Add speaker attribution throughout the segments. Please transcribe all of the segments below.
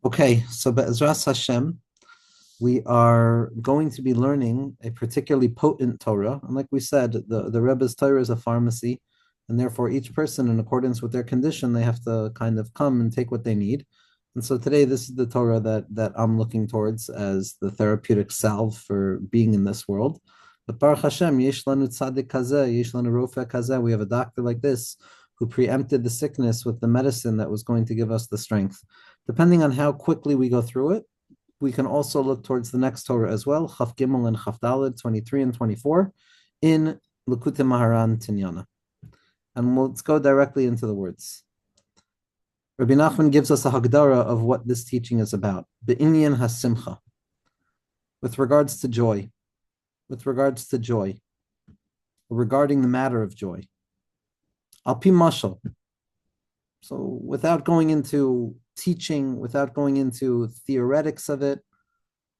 Speaker 1: Okay, so Be'ezras Hashem, we are going to be learning a particularly potent Torah. And like we said, the Rebbe's Torah is a pharmacy, and therefore each person, in accordance with their condition, they have to kind of come and take what they need. And so today, this is the Torah that I'm looking towards as the therapeutic salve for being in this world. But Baruch Hashem, yesh lanu tzaddik kazeh, yesh lanu rofeh kazeh. We have a doctor like this who preempted the sickness with the medicine that was going to give us the strength. Depending on how quickly we go through it, we can also look towards the next Torah as well, Chaf Gimel and Chaf Daled, 23 and 24, in Likkutei Maharan Tinyana. And let's go directly into the words. Rabbi Nachman gives us a hagdara of what this teaching is about. Be'inyan hasimcha. With regards to joy. Regarding the matter of joy. Al pi mashal. So without going into teaching, without going into theoretics of it,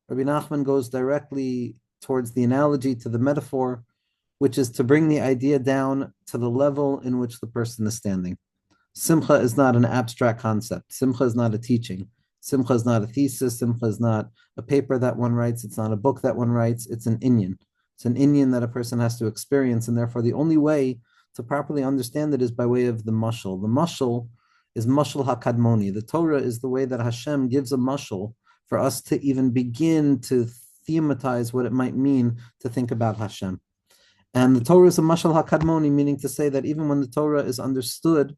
Speaker 1: Rabbi Nachman goes directly towards the analogy, to the metaphor, which is to bring the idea down to the level in which the person is standing. Simcha is not an abstract concept. Simcha is not a teaching. Simcha is not a thesis. Simcha is not a paper that one writes. It's not a book that one writes. It's an inyan. It's an inyan that a person has to experience, and therefore the only way to properly understand it is by way of the mashal. The mashal is mashal hakadmoni. The Torah is the way that Hashem gives a mashal for us to even begin to thematize what it might mean to think about Hashem. And the Torah is a mashal hakadmoni, meaning to say that even when the Torah is understood,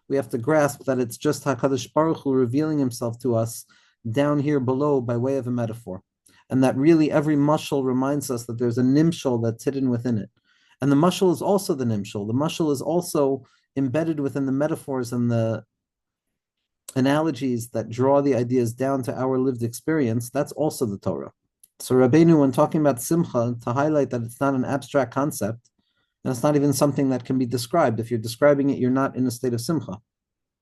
Speaker 1: we have to grasp that it's just HaKadosh Baruch Hu revealing himself to us down here below by way of a metaphor. And that really every mashal reminds us that there's a nimshal that's hidden within it. And the mashal is also the nimshal. The mashal is also embedded within the metaphors and the analogies that draw the ideas down to our lived experience. That's also the Torah. So Rabbeinu, when talking about simcha, to highlight that it's not an abstract concept, and it's not even something that can be described. If you're describing it, you're not in a state of simcha,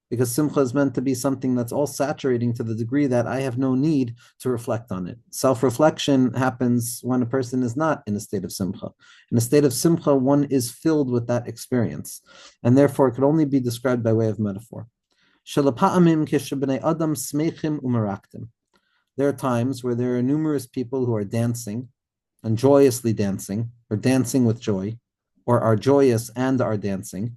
Speaker 1: because simcha is meant to be something that's all saturating to the degree that I have no need to reflect on it. Self-reflection happens when a person is not in a state of simcha. In a state of simcha, one is filled with that experience, and therefore it could only be described by way of metaphor. There are times where there are numerous people who are dancing and joyously dancing, or dancing with joy, or are joyous and are dancing.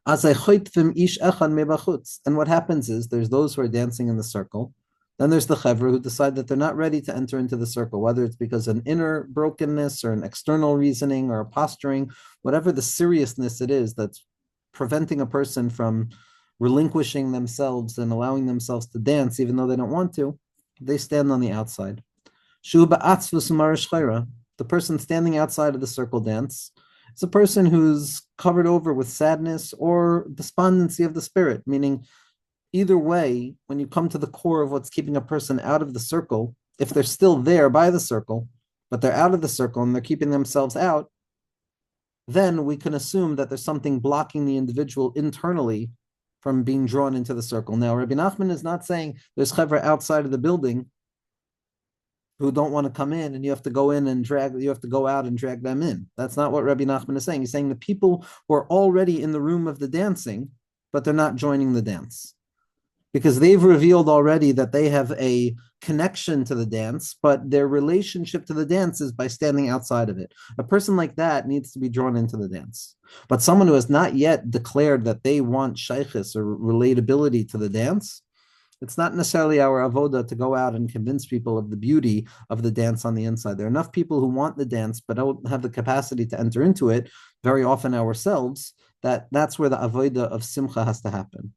Speaker 1: And what happens is there's those who are dancing in the circle. Then there's the chevra who decide that they're not ready to enter into the circle, whether it's because of an inner brokenness or an external reasoning or a posturing, whatever the seriousness it is that's preventing a person from relinquishing themselves and allowing themselves to dance even though they don't want to, they stand on the outside. The person standing outside of the circle dance is a person who's covered over with sadness or despondency of the spirit, meaning either way, when you come to the core of what's keeping a person out of the circle, if they're still there by the circle, but they're out of the circle and they're keeping themselves out, then we can assume that there's something blocking the individual internally from being drawn into the circle. Now, Rabbi Nachman is not saying there's chevra outside of the building who don't want to come in, and you have to go out and drag them in. That's not what Rabbi Nachman is saying. He's saying the people who are already in the room of the dancing, but they're not joining the dance, because they've revealed already that they have a connection to the dance, but their relationship to the dance is by standing outside of it. A person like that needs to be drawn into the dance. But someone who has not yet declared that they want shaykhis or relatability to the dance, it's not necessarily our avoda to go out and convince people of the beauty of the dance on the inside. There are enough people who want the dance but don't have the capacity to enter into it, very often ourselves, that's where the avoda of simcha has to happen.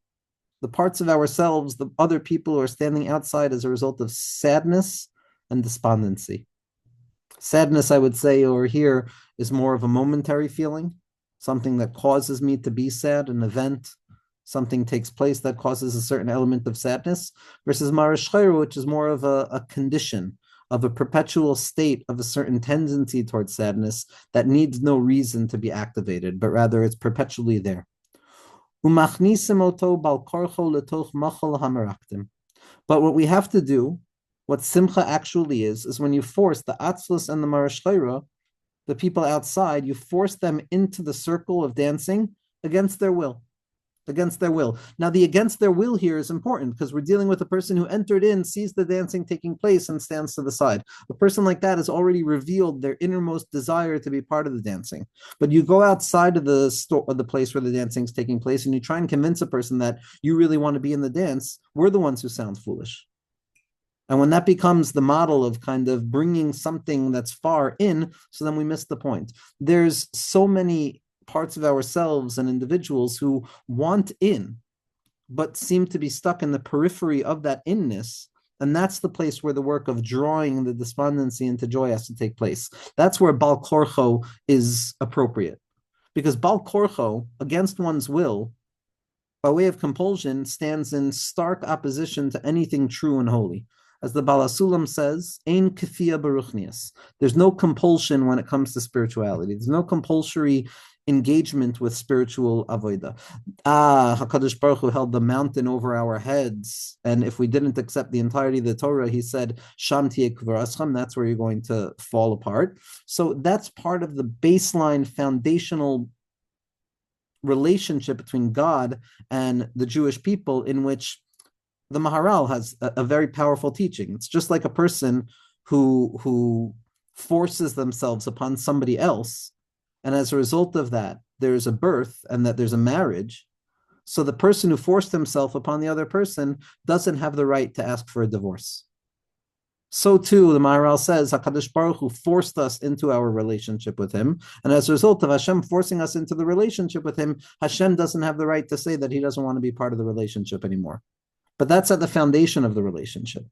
Speaker 1: The parts of ourselves, the other people who are standing outside as a result of sadness and despondency. Sadness, I would say, over here is more of a momentary feeling, something that causes me to be sad, an event, something takes place that causes a certain element of sadness, versus marashchayru, which is more of a condition, of a perpetual state of a certain tendency towards sadness that needs no reason to be activated, but rather it's perpetually there. But what we have to do, what simcha actually is when you force the atzlus and the marashchayra, the people outside, you force them into the circle of dancing against their will. against their will. Now, the against their will here is important because we're dealing with a person who entered in, sees the dancing taking place, and stands to the side. A person like that has already revealed their innermost desire to be part of the dancing. But you go outside of the store, of the place where the dancing is taking place, and you try and convince a person that you really want to be in the dance. We're the ones who sound foolish. And when that becomes the model of kind of bringing something that's far in, so then we miss the point. There's so many parts of ourselves and individuals who want in, but seem to be stuck in the periphery of that inness. And that's the place where the work of drawing the despondency into joy has to take place. That's where Bal Korcho is appropriate. Because Bal Korcho, against one's will, by way of compulsion, stands in stark opposition to anything true and holy. As the Bala Sulam says, Ein kefia beruchnias. There's no compulsion when it comes to spirituality. There's no compulsory engagement with spiritual avodah. HaKadosh Baruch Hu held the mountain over our heads, and if we didn't accept the entirety of the Torah, he said, Sham tiye kvar, that's where you're going to fall apart. So that's part of the baseline foundational relationship between God and the Jewish people, in which the Maharal has a very powerful teaching. It's just like a person who forces themselves upon somebody else, and as a result of that, there's a birth and that there's a marriage. So the person who forced himself upon the other person doesn't have the right to ask for a divorce. So too, the Maharal says, HaKadosh Baruch Hu forced us into our relationship with him. And as a result of Hashem forcing us into the relationship with him, Hashem doesn't have the right to say that he doesn't want to be part of the relationship anymore. But that's at the foundation of the relationship.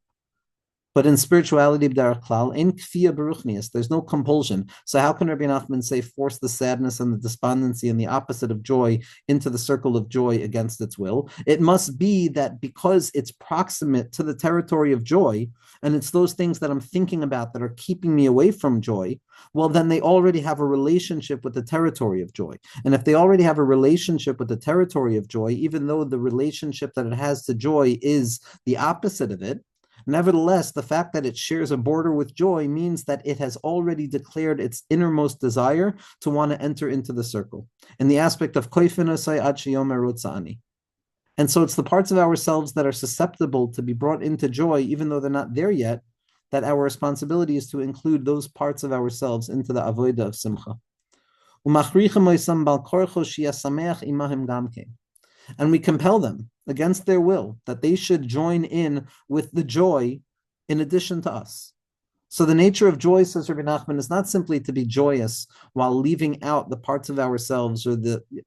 Speaker 1: But in spirituality, b'derech klal, ein kfiyah beruchnias, there's no compulsion. So how can Rabbi Nachman say force the sadness and the despondency and the opposite of joy into the circle of joy against its will? It must be that because it's proximate to the territory of joy, and it's those things that I'm thinking about that are keeping me away from joy, well, then they already have a relationship with the territory of joy. And if they already have a relationship with the territory of joy, even though the relationship that it has to joy is the opposite of it, nevertheless, the fact that it shares a border with joy means that it has already declared its innermost desire to want to enter into the circle, in the aspect of koifinasai ad sheyomer rotzani. And so it's the parts of ourselves that are susceptible to be brought into joy, even though they're not there yet, that our responsibility is to include those parts of ourselves into the avodah of simcha. And we compel them against their will that they should join in with the joy in addition to us. So the nature of joy, says Rabbi Nachman, is not simply to be joyous while leaving out the parts of ourselves, or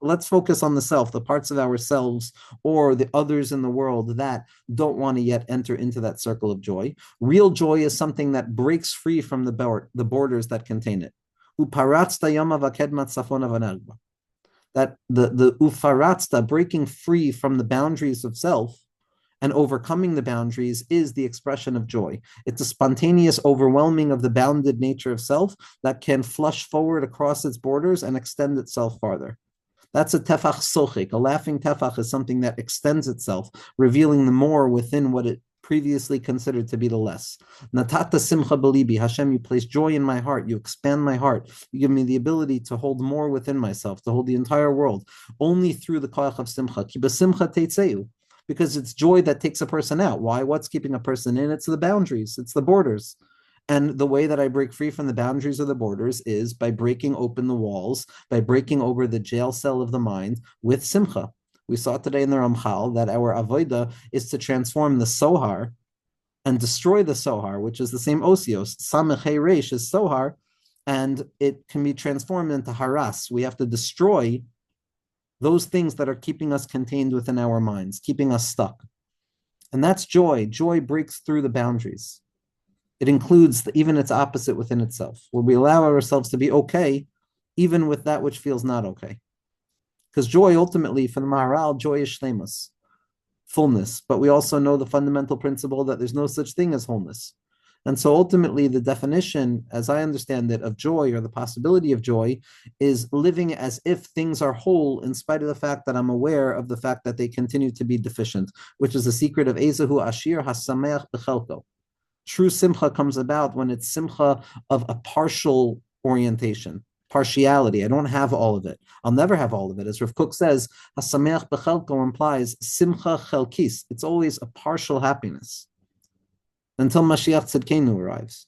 Speaker 1: let's focus on the self, the parts of ourselves or the others in the world that don't want to yet enter into that circle of joy. Real joy is something that breaks free from the borders that contain it. That the ufaratsta, breaking free from the boundaries of self and overcoming the boundaries, is the expression of joy. It's a spontaneous overwhelming of the bounded nature of self that can flush forward across its borders and extend itself farther. That's a tefach sochik. A laughing tefach is something that extends itself, revealing the more within what it previously considered to be the less. Natata simcha belibi, Hashem, you place joy in my heart, you expand my heart, you give me the ability to hold more within myself, to hold the entire world, only through the koach of simcha. Ki b'simcha teitzeu, because it's joy that takes a person out. Why? What's keeping a person in? It's the boundaries, it's the borders. And the way that I break free from the boundaries of the borders is by breaking open the walls, by breaking over the jail cell of the mind with simcha. We saw today in the Ramchal that our avodah is to transform the sohar and destroy the sohar, which is the same osios. Samech Hey Reish is sohar, and it can be transformed into haras. We have to destroy those things that are keeping us contained within our minds, keeping us stuck. And that's joy. Joy breaks through the boundaries. It includes even its opposite within itself, where we allow ourselves to be okay, even with that which feels not okay. Because joy, ultimately, for the Maharal, joy is shlemus, fullness. But we also know the fundamental principle that there's no such thing as wholeness. And so ultimately, the definition, as I understand it, of joy, or the possibility of joy, is living as if things are whole in spite of the fact that I'm aware of the fact that they continue to be deficient, which is the secret of Ezehu Ashir Hasameach Bechelko. True simcha comes about when it's simcha of a partial orientation. partiality. I don't have all of it. I'll never have all of it. As Rav Kook says, Hasameach bechelko implies simcha chelkis. It's always a partial happiness until Mashiach Tzidkenu arrives.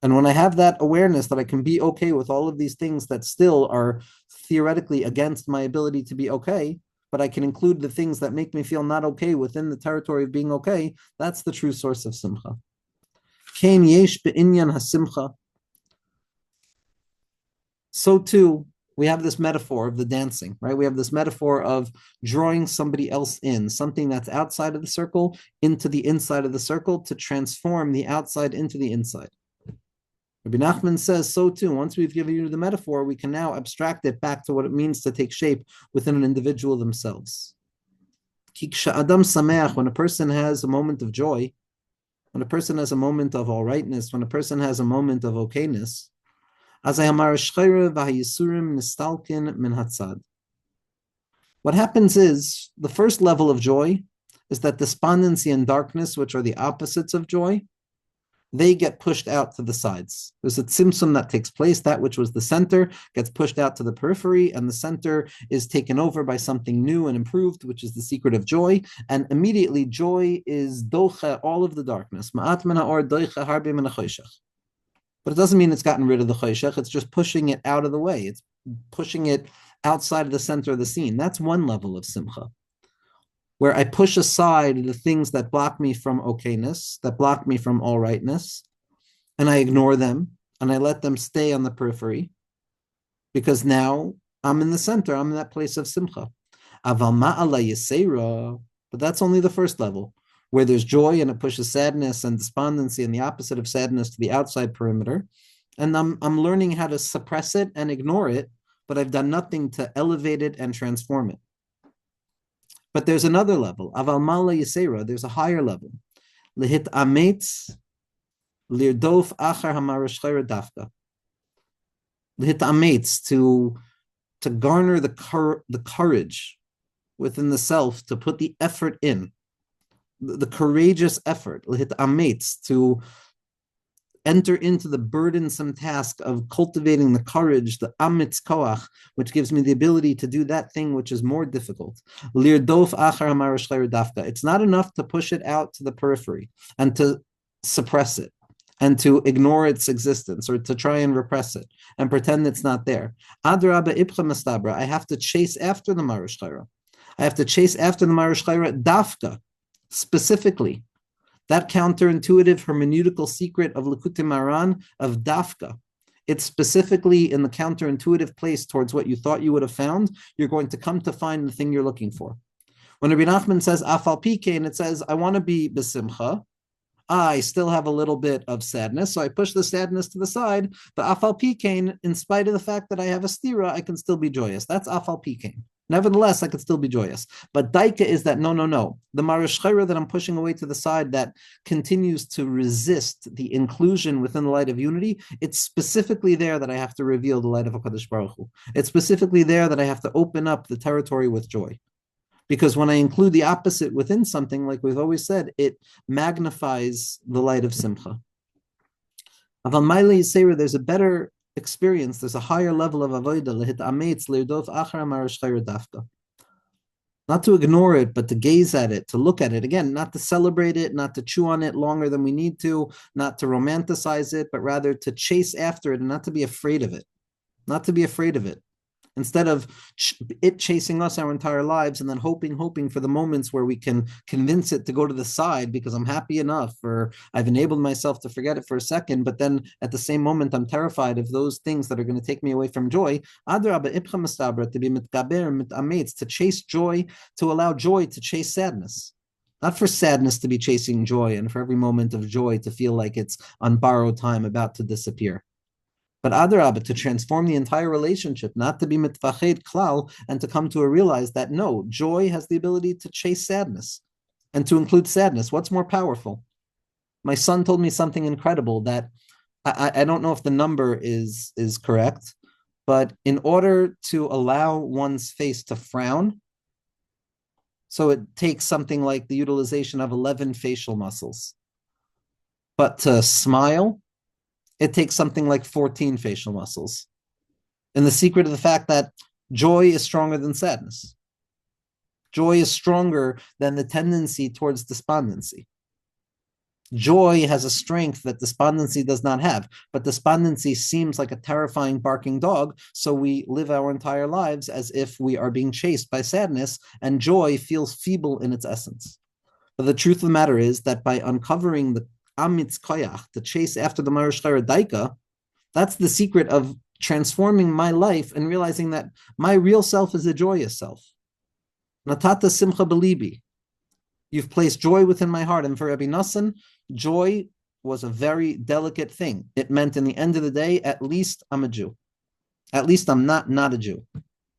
Speaker 1: And when I have that awareness that I can be okay with all of these things that still are theoretically against my ability to be okay, but I can include the things that make me feel not okay within the territory of being okay, that's the true source of simcha. Kein yesh be'inyan hasimcha. So too, we have this metaphor of the dancing, right? We have this metaphor of drawing somebody else in, something that's outside of the circle into the inside of the circle to transform the outside into the inside. Rabbi Nachman says so too. Once we've given you the metaphor, we can now abstract it back to what it means to take shape within an individual themselves. Adam sameach, when a person has a moment of joy, when a person has a moment of all rightness, when a person has a moment of okayness, what happens is the first level of joy is that despondency and darkness, which are the opposites of joy, they get pushed out to the sides. There's a tzimtzum that takes place. That which was the center gets pushed out to the periphery, and the center is taken over by something new and improved, which is the secret of joy. And immediately, joy is doche all of the darkness. Ma'at min ha'or doche harbe min ha'choshech. But it doesn't mean it's gotten rid of the choshech. It's just pushing it out of the way. It's pushing it outside of the center of the scene. That's one level of simcha, where I push aside the things that block me from okayness, that block me from all rightness, and I ignore them, and I let them stay on the periphery, because now I'm in the center, I'm in that place of simcha. Aval ma'ala yisera, but that's only the first level, where there's joy and it pushes sadness and despondency and the opposite of sadness to the outside perimeter, and I'm learning how to suppress it and ignore it, but I've done nothing to elevate it and transform it. But there's another level. Aval mala yisera. There's a higher level. Lehit ametz lirdof achar hamarashchera dafka. Lehit ametz, to garner the courage within the self to put the effort in, the courageous effort. Lehit ametz, to enter into the burdensome task of cultivating the courage, the amitz koach, which gives me the ability to do that thing which is more difficult. Lirdof achar hamarashchera dafka. It's not enough to push it out to the periphery and to suppress it and to ignore its existence or to try and repress it and pretend it's not there. Adraba ipcha mastabra. I have to chase after the marashchera. I have to chase after the marashchera dafka, specifically. That counterintuitive hermeneutical secret of Likkutei Maharan, of dafka. It's specifically in the counterintuitive place towards what you thought you would have found. You're going to come to find the thing you're looking for. When Rabbi Nachman says afal pikein, it says, I want to be besimcha. I still have a little bit of sadness, so I push the sadness to the side. But afal pikein, in spite of the fact that I have a stira, I can still be joyous. That's afal pikein. Nevertheless, I could still be joyous. But daika is that no. The marashchera that I'm pushing away to the side that continues to resist the inclusion within the light of unity, it's specifically there that I have to reveal the light of HaKadosh Baruch Hu. It's specifically there that I have to open up the territory with joy. Because when I include the opposite within something, like we've always said, it magnifies the light of simcha. Aval Maila Yisera, there's a better experience, there's a higher level of avodah, lehit ametz lirdof achar marashchera dafka. Not to ignore it, but to gaze at it, to look at it. Again, not to celebrate it, not to chew on it longer than we need to, not to romanticize it, but rather to chase after it and not to be afraid of it. Not to be afraid of it. Instead of it chasing us our entire lives and then hoping for the moments where we can convince it to go to the side because I'm happy enough or I've enabled myself to forget it for a second, but then at the same moment I'm terrified of those things that are going to take me away from joy. Adraba ipcha mastabra, to be mitgaber mitametz, to chase joy, to allow joy to chase sadness. Not for sadness to be chasing joy and for every moment of joy to feel like it's on borrowed time about to disappear. But adarabah, to transform the entire relationship, not to be mitfached klal, and to come to realize that no, joy has the ability to chase sadness and to include sadness. What's more powerful? My son told me something incredible that I don't know if the number is correct, but in order to allow one's face to frown, so it takes something like the utilization of 11 facial muscles. But to smile, it takes something like 14 facial muscles. And the secret of the fact that joy is stronger than sadness. Joy is stronger than the tendency towards despondency. Joy has a strength that despondency does not have, but despondency seems like a terrifying barking dog, so we live our entire lives as if we are being chased by sadness, and joy feels feeble in its essence. But the truth of the matter is that by uncovering the amitz koyach, the chase after the marashchara daika, that's the secret of transforming my life and realizing that my real self is a joyous self. Natata simcha belibi. You've placed joy within my heart. And for Rabbi Nassan, joy was a very delicate thing. It meant in the end of the day, at least I'm a Jew. At least I'm not a Jew.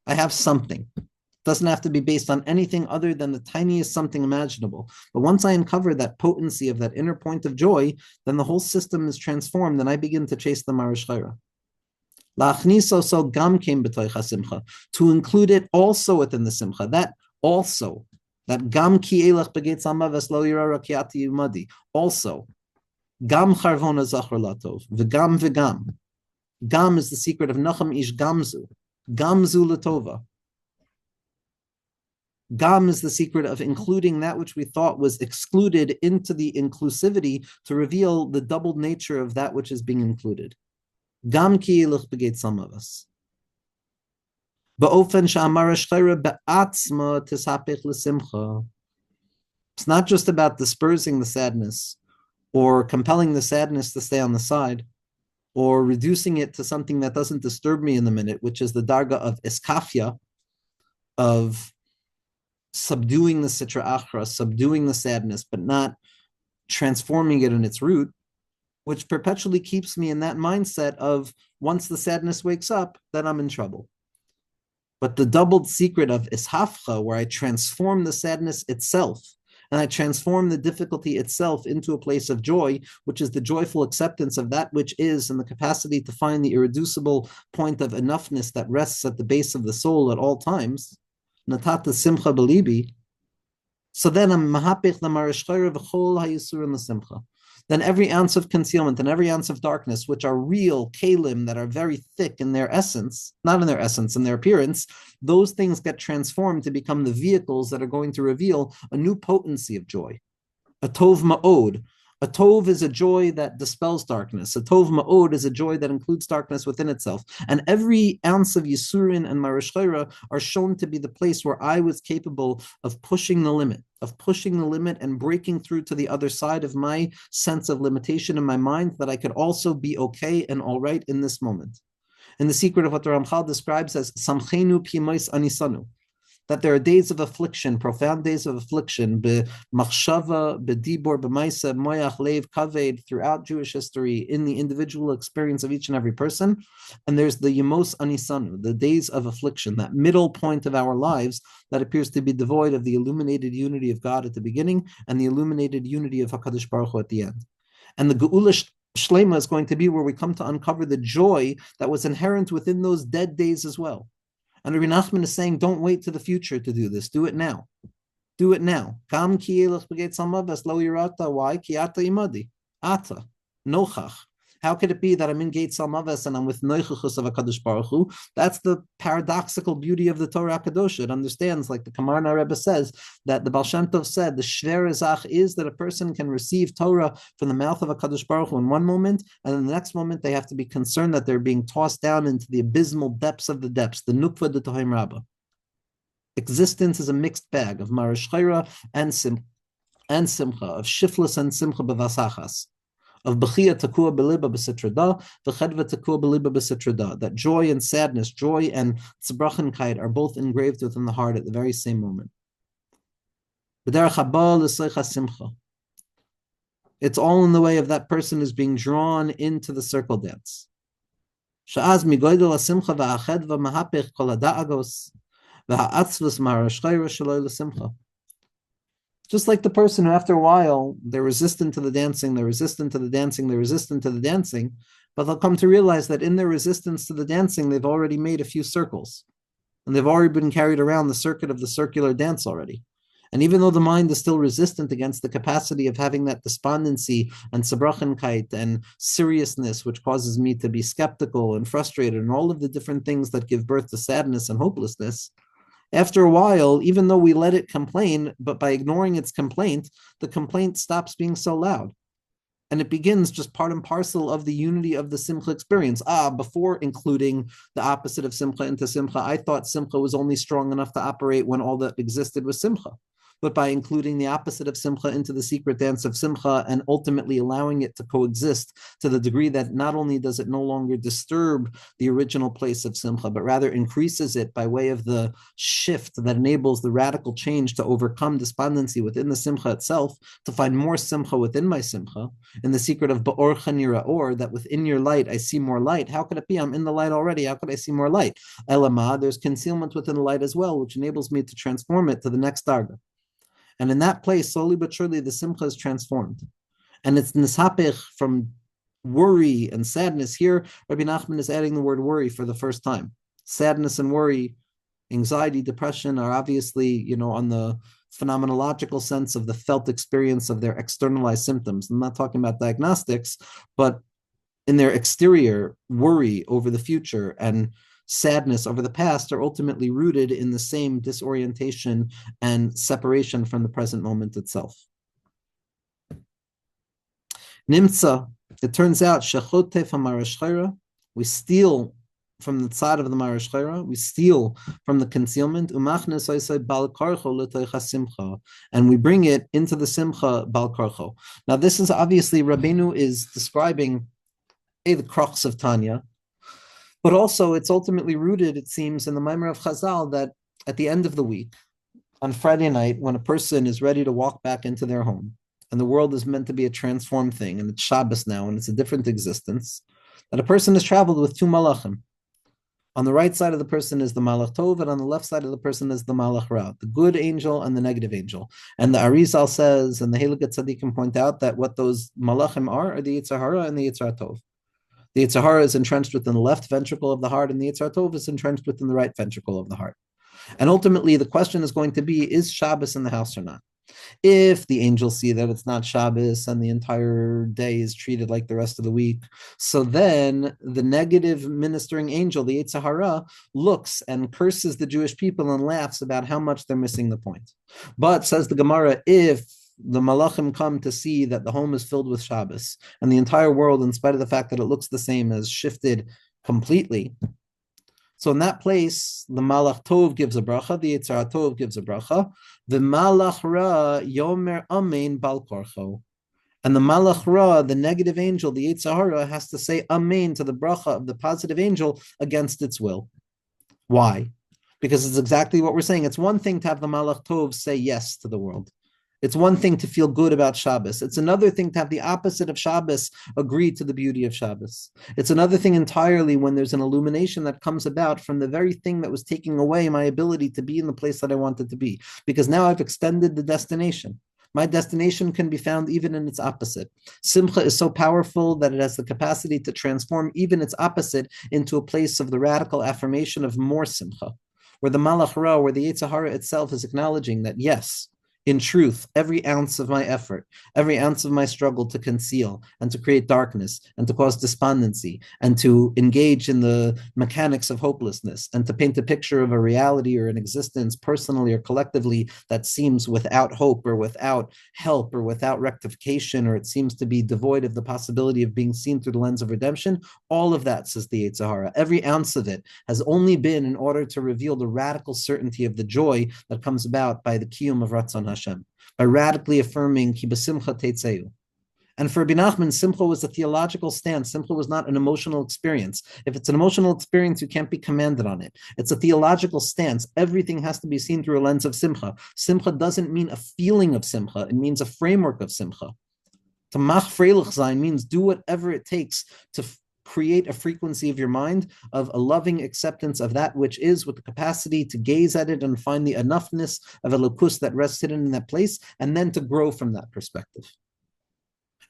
Speaker 1: I have something. It doesn't have to be based on anything other than the tiniest something imaginable. But once I uncover that potency of that inner point of joy, then the whole system is transformed and I begin to chase the Marash Chayra. La'achniso so gam came b'toicha simcha, to include it also within the simcha, that also, that gam ki elach begetz amaves lo yirara kiati yumadi, also, gam charvona zachar latov, v'gam. Gam is the secret of Nacham ish gamzu latova. Gam is the secret of including that which we thought was excluded into the inclusivity to reveal the doubled nature of that which is being included. Gam ki elach begetz amaves. It's not just about dispersing the sadness or compelling the sadness to stay on the side or reducing it to something that doesn't disturb me in the minute, which is the darga of eskafia, of subduing the sitra achra, subduing the sadness, but not transforming it in its root, which perpetually keeps me in that mindset of once the sadness wakes up, then I'm in trouble. But the doubled secret of ishafcha, where I transform the sadness itself, and I transform the difficulty itself into a place of joy, which is the joyful acceptance of that which is, and the capacity to find the irreducible point of enoughness that rests at the base of the soul at all times, natata simcha belibi. So then I'm mahapich lamarishchayra v'chol hayisur and the simcha. Then every ounce of concealment and every ounce of darkness, which are real kalim that are very thick in their essence, not in their essence, in their appearance, those things get transformed to become the vehicles that are going to reveal a new potency of joy. A tov ma'od. A tov is a joy that dispels darkness. A tov ma'od is a joy that includes darkness within itself. And every ounce of Yisurin and Marishchayra are shown to be the place where I was capable of pushing the limit and breaking through to the other side of my sense of limitation in my mind, that I could also be okay and all right in this moment. And the secret of what the Ramchal describes as samchenu p'yimos anisanu, that there are days of affliction, profound days of affliction, b'machshava, b'dibor, b'maisa, moyach, lev, kaved, throughout Jewish history, in the individual experience of each and every person. And there's the yemos anisanu, the days of affliction, that middle point of our lives that appears to be devoid of the illuminated unity of God at the beginning and the illuminated unity of HaKadosh Baruch Hu at the end. And the Geula Shlema is going to be where we come to uncover the joy that was inherent within those dead days as well. And Rabbi Nachman is saying, don't wait to the future to do this. Do it now. Do it now. Why? Ki ata imadi. Ata. Nochach. How could it be that I'm in Gate Salmaves and I'm with Noichuchus of HaKadosh Baruch Hu? That's the paradoxical beauty of the Torah HaKadosh. It understands, like the Kamarna Rebbe says, that the Baal Shem Tov said, the Shver Ezach is that a person can receive Torah from the mouth of HaKadosh Baruch Hu in one moment, and in the next moment they have to be concerned that they're being tossed down into the abysmal depths of the depths, the Nukva de Tohim Rabbah. Existence is a mixed bag of Marash Chayra and Simcha, of Shiflus and Simcha b'vasachas, of Bechia Takua Beliba B'Sitrada, V'Chedva Takua Beliba B'Sitrada, that joy and sadness, joy and Tzbrachenkite are both engraved within the heart at the very same moment. B'derech haba l'seicha simcha. It's all in the way of that person who's being drawn into the circle dance. Sha'az migoydel ha'simcha v'achedva mahapich kol ha'da'agos v'ha'atzvus ma'arashchayra shaloi l'simcha. Just like the person who, after a while, they're resistant to the dancing, but they'll come to realize that in their resistance to the dancing, they've already made a few circles, and they've already been carried around the circuit of the circular dance already. And even though the mind is still resistant against the capacity of having that despondency and sabrachenkeit and seriousness, which causes me to be skeptical and frustrated and all of the different things that give birth to sadness and hopelessness, after a while, even though we let it complain, but by ignoring its complaint, the complaint stops being so loud. And it begins just part and parcel of the unity of the simcha experience. Before including the opposite of simcha into simcha, I thought simcha was only strong enough to operate when all that existed was simcha. But by including the opposite of simcha into the secret dance of simcha and ultimately allowing it to coexist to the degree that not only does it no longer disturb the original place of simcha, but rather increases it by way of the shift that enables the radical change to overcome despondency within the simcha itself, to find more simcha within my simcha, in the secret of ba'or chanira, or that within your light I see more light. How could it be? I'm in the light already. How could I see more light? Elama, there's concealment within the light as well, which enables me to transform it to the next darga. And in that place, slowly but surely, the simcha is transformed. And it's nisapich from worry and sadness. Here, Rabbi Nachman is adding the word worry for the first time. Sadness and worry, anxiety, depression are obviously, on the phenomenological sense of the felt experience of their externalized symptoms. I'm not talking about diagnostics, but in their exterior, worry over the future and sadness over the past are ultimately rooted in the same disorientation and separation from the present moment itself. Nimtza, it turns out, shechotef hamarash, we steal from the side of the Marash Chayra, we steal from the concealment, and we bring it into the simcha bal karcho. Now, this is obviously, Rabbeinu is describing the crux of Tanya, but also it's ultimately rooted, it seems, in the Maimer of Chazal that at the end of the week, on Friday night, when a person is ready to walk back into their home, and the world is meant to be a transformed thing, and it's Shabbos now, and it's a different existence, that a person has traveled with two malachim. On the right side of the person is the malach tov, and on the left side of the person is the malach ra, the good angel and the negative angel. And the Arizal says, and the Helikat Tzadikim point out, that what those malachim are the Yetzer Hara and the Yetzer Tov. The Yetzer Hara is entrenched within the left ventricle of the heart, and the Yetzer Tov is entrenched within the right ventricle of the heart. And ultimately, the question is going to be, is Shabbos in the house or not? If the angels see that it's not Shabbos and the entire day is treated like the rest of the week, so then the negative ministering angel, the Yetzer Hara, looks and curses the Jewish people and laughs about how much they're missing the point. But, says the Gemara, if the malachim come to see that the home is filled with Shabbos and the entire world, in spite of the fact that it looks the same, has shifted completely, so in that place, the Malach Tov gives a bracha, the Yetzer Tov gives a bracha, the Malach Ra Yomer Amen Bal Korcho. And the Malach Ra, the negative angel, the Yetzer Hara, has to say Amen to the bracha of the positive angel against its will. Why? Because it's exactly what we're saying. It's one thing to have the Malach Tov say yes to the world. It's one thing to feel good about Shabbos. It's another thing to have the opposite of Shabbos agree to the beauty of Shabbos. It's another thing entirely when there's an illumination that comes about from the very thing that was taking away my ability to be in the place that I wanted to be. Because now I've extended the destination. My destination can be found even in its opposite. Simcha is so powerful that it has the capacity to transform even its opposite into a place of the radical affirmation of more simcha, where the Malach Ra, where the Yetzer Hara itself is acknowledging that, yes, in truth, every ounce of my effort, every ounce of my struggle to conceal and to create darkness and to cause despondency and to engage in the mechanics of hopelessness and to paint a picture of a reality or an existence personally or collectively that seems without hope or without help or without rectification, or it seems to be devoid of the possibility of being seen through the lens of redemption, all of that, says the Yetzer Hara, every ounce of it has only been in order to reveal the radical certainty of the joy that comes about by the kiyum of Ratzon Hashem, by radically affirming ki b'simcha teitzeu. And for Rabbi Nachman, simcha was a theological stance. Simcha was not an emotional experience. If it's an emotional experience, you can't be commanded on it. It's a theological stance. Everything has to be seen through a lens of simcha. Simcha doesn't mean a feeling of simcha. It means a framework of simcha. To mach freilich sein means do whatever it takes to create a frequency of your mind of a loving acceptance of that which is, with the capacity to gaze at it and find the enoughness of a lukus that rests hidden in that place, and then to grow from that perspective.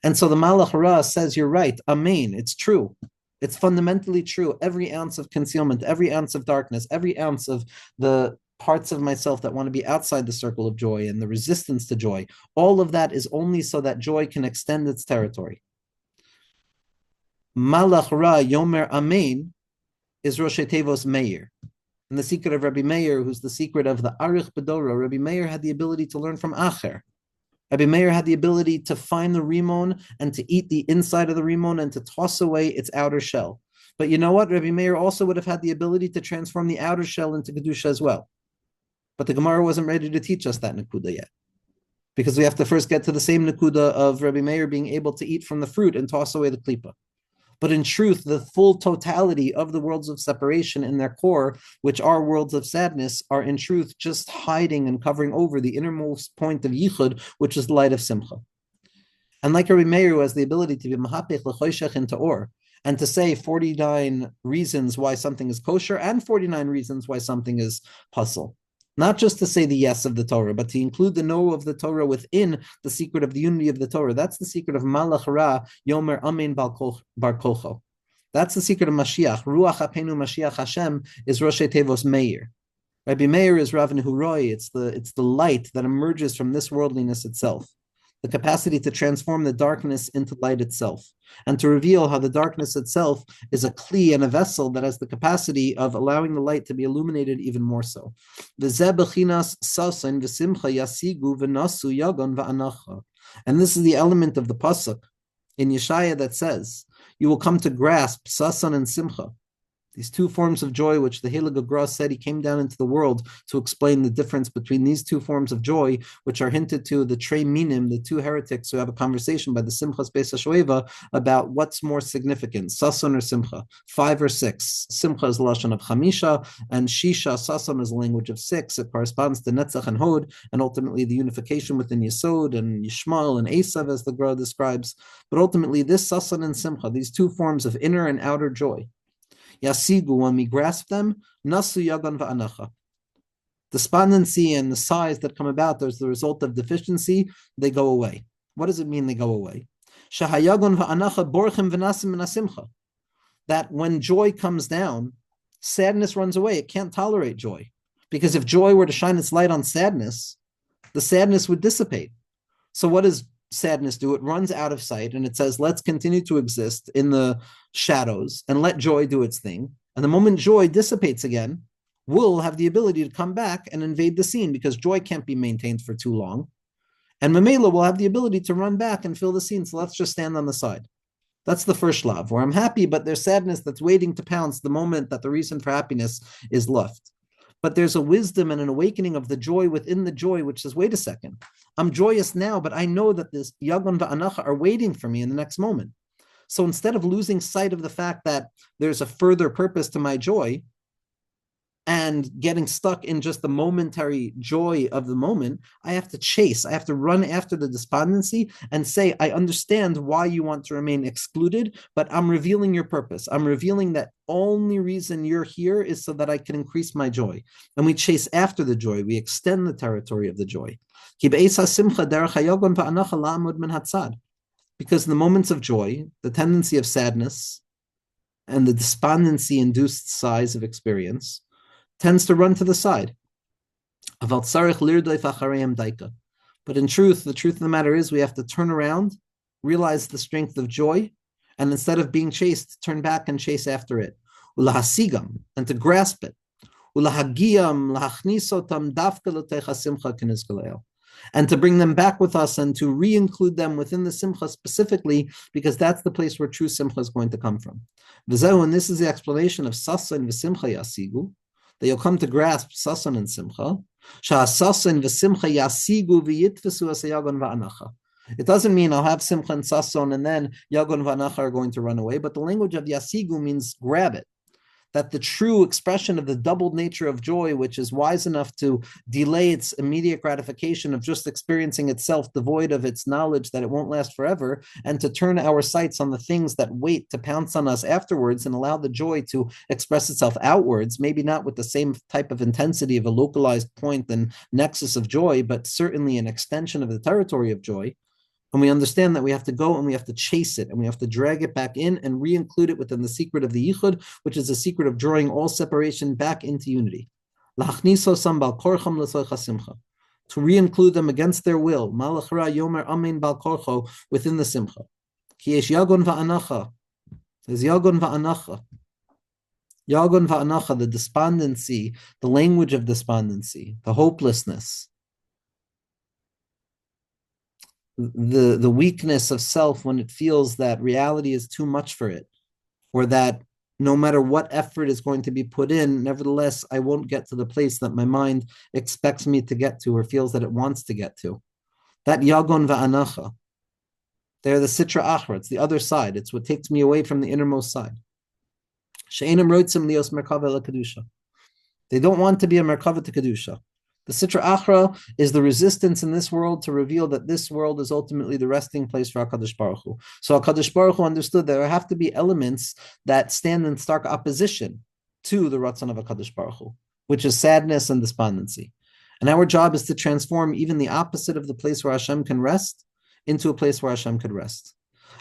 Speaker 1: And so the Malach Ra says, you're right, Amen, it's true. It's fundamentally true. Every ounce of concealment, every ounce of darkness, every ounce of the parts of myself that want to be outside the circle of joy and the resistance to joy, all of that is only so that joy can extend its territory. Malach Ra Yomer Amen is Rosh Tevos Meir. And the secret of Rabbi Meir, who's the secret of the Arich Bedora, Rabbi Meir had the ability to learn from Acher. Rabbi Meir had the ability to find the rimon and to eat the inside of the rimon and to toss away its outer shell. But you know what? Rabbi Meir also would have had the ability to transform the outer shell into Kedusha as well. But the Gemara wasn't ready to teach us that Nakuda yet. Because we have to first get to the same Nakuda of Rabbi Meir being able to eat from the fruit and toss away the klipa. But in truth, the full totality of the worlds of separation in their core, which are worlds of sadness, are in truth just hiding and covering over the innermost point of Yichud, which is the light of Simcha. And like Rabbi Meir, who has the ability to be Mahapech L'choshech into Or, and to say 49 reasons why something is kosher and 49 reasons why something is puzzle. Not just to say the yes of the Torah, but to include the no of the Torah within the secret of the unity of the Torah. That's the secret of Malach Ra Yomer Amen Bar Kocho. That's the secret of Mashiach. Ruach Apenu Mashiach Hashem is Rosh Tevos Meir. Rabbi Meir is Rav Nehuroi. It's the light that emerges from this worldliness itself. The capacity to transform the darkness into light itself, and to reveal how the darkness itself is a kli and a vessel that has the capacity of allowing the light to be illuminated even more so. And this is the element of the pasuk in Yeshaya that says, you will come to grasp sasan and simcha. These two forms of joy, which the Heilige Gras said he came down into the world to explain the difference between these two forms of joy, which are hinted to the Trei Minim, the two heretics who have a conversation by the Simchas Beis HaShoeva about what's more significant, Sason or Simcha, 5 or 6. Simcha is the lashon of Chamisha, and Shisha, Sason is the language of 6. It corresponds to Netzach and Hod, and ultimately the unification within Yesod and Yishmael and Esav, as the Gra describes. But ultimately, this Sason and Simcha, these two forms of inner and outer joy, Yasigu, when we grasp them, Nasu Yagan Va'anacha. Despondency and the sighs that come about as the result of deficiency, they go away. What does it mean they go away? Shahayagon Va'anacha Borchim V'nasim V'nasimcha. That when joy comes down, sadness runs away. It can't tolerate joy. Because if joy were to shine its light on sadness, the sadness would dissipate. So what does sadness do? It runs out of sight and it says, let's continue to exist in the shadows and let joy do its thing. And the moment joy dissipates again, we'll have the ability to come back and invade the scene because joy can't be maintained for too long. And Mamela will have the ability to run back and fill the scene. So let's just stand on the side. That's the first shlav, where I'm happy, but there's sadness that's waiting to pounce the moment that the reason for happiness is left. But there's a wisdom and an awakening of the joy within the joy, which says, wait a second, I'm joyous now, but I know that this Yagon Va'anacha are waiting for me in the next moment. So instead of losing sight of the fact that there's a further purpose to my joy and getting stuck in just the momentary joy of the moment, I have to run after the despondency and say, I understand why you want to remain excluded, but I'm revealing your purpose. I'm revealing that only reason you're here is so that I can increase my joy. And we chase after the joy. We extend the territory of the joy. Because in the moments of joy, the tendency of sadness and the despondency-induced sighs of experience tends to run to the side. But in truth, the truth of the matter is we have to turn around, realize the strength of joy, and instead of being chased, turn back and chase after it. And to grasp it. And to bring them back with us and to re-include them within the simcha specifically, because that's the place where true simcha is going to come from. And this is the explanation of sasa and v'simcha yasigu, that you'll come to grasp sasan and simcha. Sasan v'simcha yasigu v'yitvesu asayagon va'anacha. It doesn't mean I'll have simcha and sasan and then yagon va'anacha are going to run away, but the language of yasigu means grab it. That the true expression of the doubled nature of joy, which is wise enough to delay its immediate gratification of just experiencing itself devoid of its knowledge that it won't last forever, and to turn our sights on the things that wait to pounce on us afterwards and allow the joy to express itself outwards, maybe not with the same type of intensity of a localized point and nexus of joy, but certainly an extension of the territory of joy. And we understand that we have to go and we have to chase it and we have to drag it back in and re-include it within the secret of the Yichud, which is the secret of drawing all separation back into unity. Lachnisosam bal korcham l'soicha simcha. To re-include them against their will. Malach ra yomer amen bal korcho within the simcha. Ki yesh yagon va'anacha. There's yagon va'anacha. Yagon va'anacha, the despondency, the language of despondency, the hopelessness, the weakness of self when it feels that reality is too much for it, or that no matter what effort is going to be put in, nevertheless, I won't get to the place that my mind expects me to get to or feels that it wants to get to. That yagon va'anacha, they're the sitra achra, it's the other side. It's what takes me away from the innermost side. She'enam roitzim lios merkava la kedusha. They don't want to be a merkava to kedusha. The sitra achra is the resistance in this world to reveal that this world is ultimately the resting place for HaKadosh Baruch Hu. So HaKadosh Baruch Hu understood there have to be elements that stand in stark opposition to the Ratzon of HaKadosh Baruch Hu, which is sadness and despondency. And our job is to transform even the opposite of the place where Hashem can rest into a place where Hashem could rest.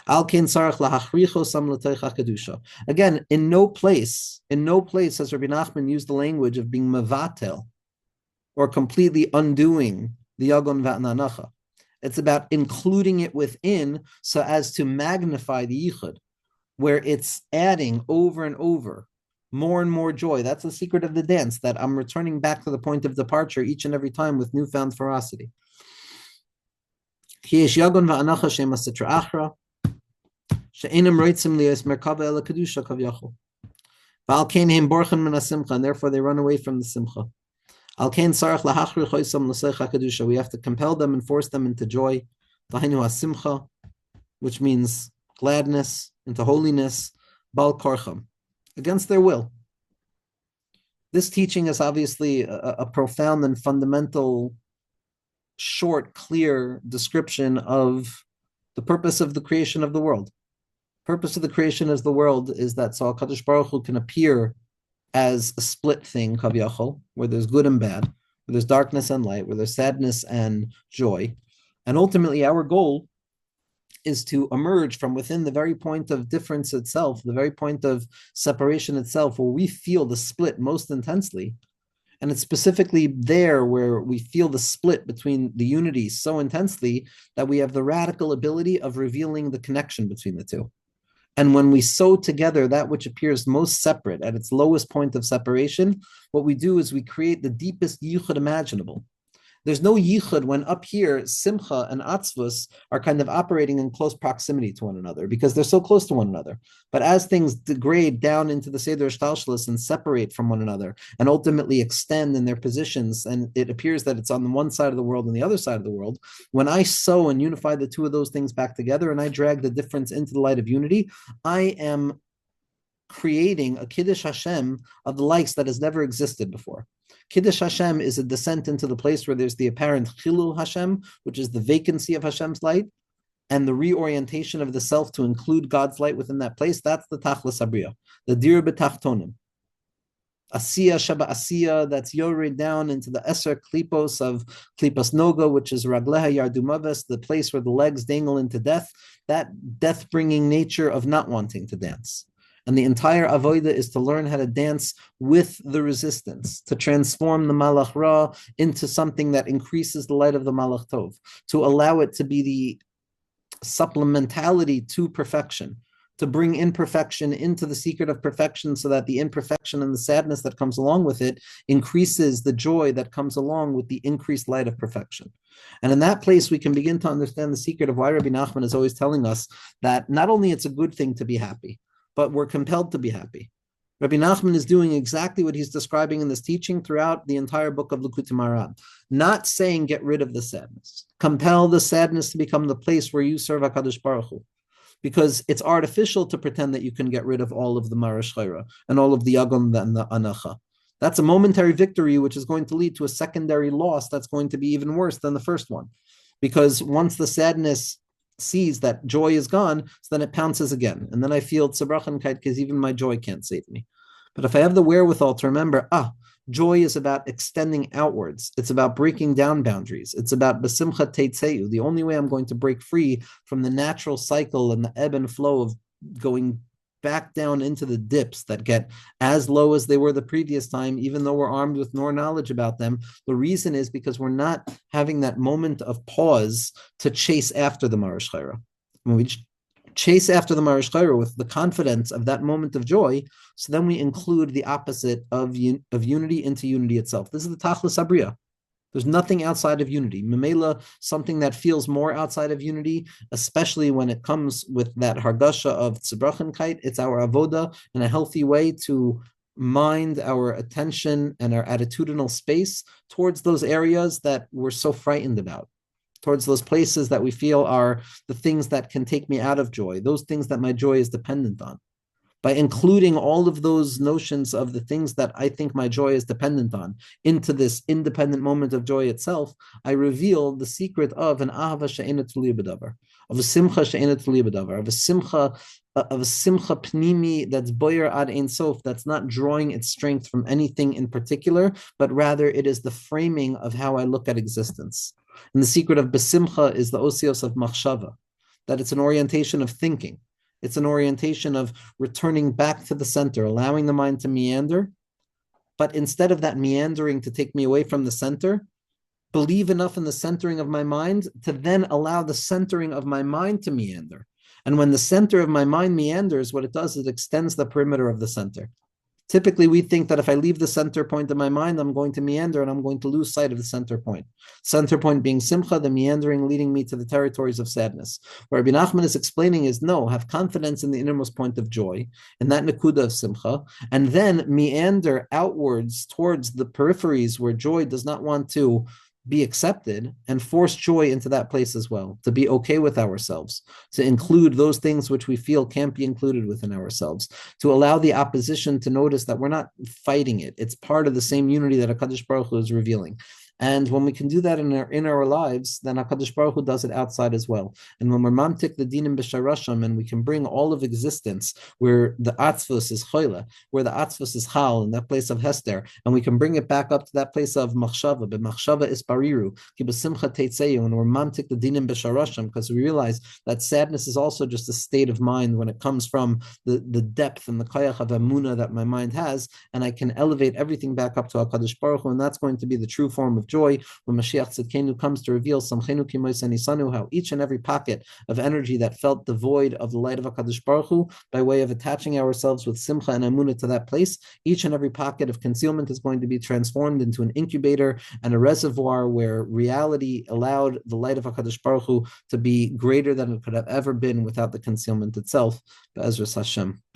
Speaker 1: Again, in no place, as Rabbi Nachman used the language of being mevatel, or completely undoing the yagon va'anacha. It's about including it within so as to magnify the yichud, where it's adding over and over more and more joy. That's the secret of the dance, that I'm returning back to the point of departure each and every time with newfound ferocity. Yagon va'anacha shema sitra achra, she'enam roitzim lios merkava ela kedusha kavyachol. V'al kein heim borchen min hasimcha, and therefore they run away from the simcha. We have to compel them and force them into joy, which means gladness, into holiness, bal korcham, against their will. This teaching is obviously a profound and fundamental, short, clear description of the purpose of the creation of the world. Purpose of the creation of the world is that so HaKadosh Baruch Hu can appear as a split thing, kaviyachol, where there's good and bad, where there's darkness and light, where there's sadness and joy. And ultimately, our goal is to emerge from within the very point of difference itself, the very point of separation itself, where we feel the split most intensely. And it's specifically there where we feel the split between the unity so intensely that we have the radical ability of revealing the connection between the two. And when we sew together that which appears most separate at its lowest point of separation, what we do is we create the deepest yichud imaginable. There's no yichud when up here, simcha and atzvus are kind of operating in close proximity to one another because they're so close to one another. But as things degrade down into the seder shtalshalos and separate from one another and ultimately extend in their positions, and it appears that it's on the one side of the world and the other side of the world, when I sew and unify the two of those things back together and I drag the difference into the light of unity, I am creating a Kiddush Hashem of the likes that has never existed before. Kiddush Hashem is a descent into the place where there's the apparent Chilul Hashem, which is the vacancy of Hashem's light, and the reorientation of the self to include God's light within that place. That's the Tachlis Abriya, the Dir B'Tachtonim. Asiya Shaba Asiya, that's yored down into the Eser Klipos of Klipas Noga, which is Ragleha Yardumaves, the place where the legs dangle into death, that death-bringing nature of not wanting to dance. And the entire avodah is to learn how to dance with the resistance, to transform the malach ra into something that increases the light of the malach tov, to allow it to be the supplementality to perfection, to bring imperfection into the secret of perfection so that the imperfection and the sadness that comes along with it increases the joy that comes along with the increased light of perfection. And in that place, we can begin to understand the secret of why Rabbi Nachman is always telling us that not only it's a good thing to be happy, but we're compelled to be happy. Rabbi Nachman is doing exactly what he's describing in this teaching throughout the entire book of Likkutei Maharan. Not saying get rid of the sadness. Compel the sadness to become the place where you serve HaKadosh Baruch Hu. Because it's artificial to pretend that you can get rid of all of the Marash Chayra and all of the Yagon and the Anacha. That's a momentary victory which is going to lead to a secondary loss that's going to be even worse than the first one. Because once the sadness sees that joy is gone, so then it pounces again. And then I feel tzabrachankeit because even my joy can't save me. But if I have the wherewithal to remember, joy is about extending outwards. It's about breaking down boundaries. It's about besimcha teitzeu. The only way I'm going to break free from the natural cycle and the ebb and flow of going back down into the dips that get as low as they were the previous time, even though we're armed with more knowledge about them. The reason is because we're not having that moment of pause to chase after the Marash Chayra. When we chase after the Marash Chayra with the confidence of that moment of joy, so then we include the opposite of unity into unity itself. This is the Tachlis Abriya. There's nothing outside of unity. Memela, something that feels more outside of unity, especially when it comes with that hargasha of tzibrachenkite, it's our avoda in a healthy way to mind our attention and our attitudinal space towards those areas that we're so frightened about, towards those places that we feel are the things that can take me out of joy, those things that my joy is dependent on. By including all of those notions of the things that I think my joy is dependent on into this independent moment of joy itself, I reveal the secret of an ahava she'ena tluya b'davar, of a simcha she'ena tluya b'davar, of a simcha pnimi that's boyer ad ein sof, that's not drawing its strength from anything in particular, but rather it is the framing of how I look at existence. And the secret of besimcha is the osios of machshava, that it's an orientation of thinking. It's an orientation of returning back to the center, allowing the mind to meander. But instead of that meandering to take me away from the center, believe enough in the centering of my mind to then allow the centering of my mind to meander. And when the center of my mind meanders, what it does is it extends the perimeter of the center. Typically, we think that if I leave the center point of my mind, I'm going to meander and I'm going to lose sight of the center point. Center point being simcha, the meandering leading me to the territories of sadness. What Rabbi Nachman is explaining is, no, have confidence in the innermost point of joy, in that nekuda of simcha, and then meander outwards towards the peripheries where joy does not want to be accepted, and force joy into that place as well, to be okay with ourselves, to include those things which we feel can't be included within ourselves, to allow the opposition to notice that we're not fighting it. It's part of the same unity that HaKadosh Baruch Hu is revealing. And when we can do that in our lives, then HaKadosh Baruch Hu does it outside as well. And when we're mamtik the dinim b'sharasham, and we can bring all of existence where the atzvus is choyle, where the atzvus is chal, in that place of hester, and we can bring it back up to that place of machshava, b'machshava is bariru, ki b'simcha teitzeyu, and we're mamtik the dinim b'sharasham, because we realize that sadness is also just a state of mind when it comes from the depth and the koyach of emunah that my mind has, and I can elevate everything back up to HaKadosh Baruch Hu, and that's going to be the true form of joy when Mashiach Tzidkenu comes to reveal Samchenu Kimois Anisanu, how each and every pocket of energy that felt devoid of the light of HaKadosh Baruch Hu, by way of attaching ourselves with Simcha and Amunah to that place, each and every pocket of concealment is going to be transformed into an incubator and a reservoir where reality allowed the light of HaKadosh Baruch Hu to be greater than it could have ever been without the concealment itself. Be'ezras Hashem.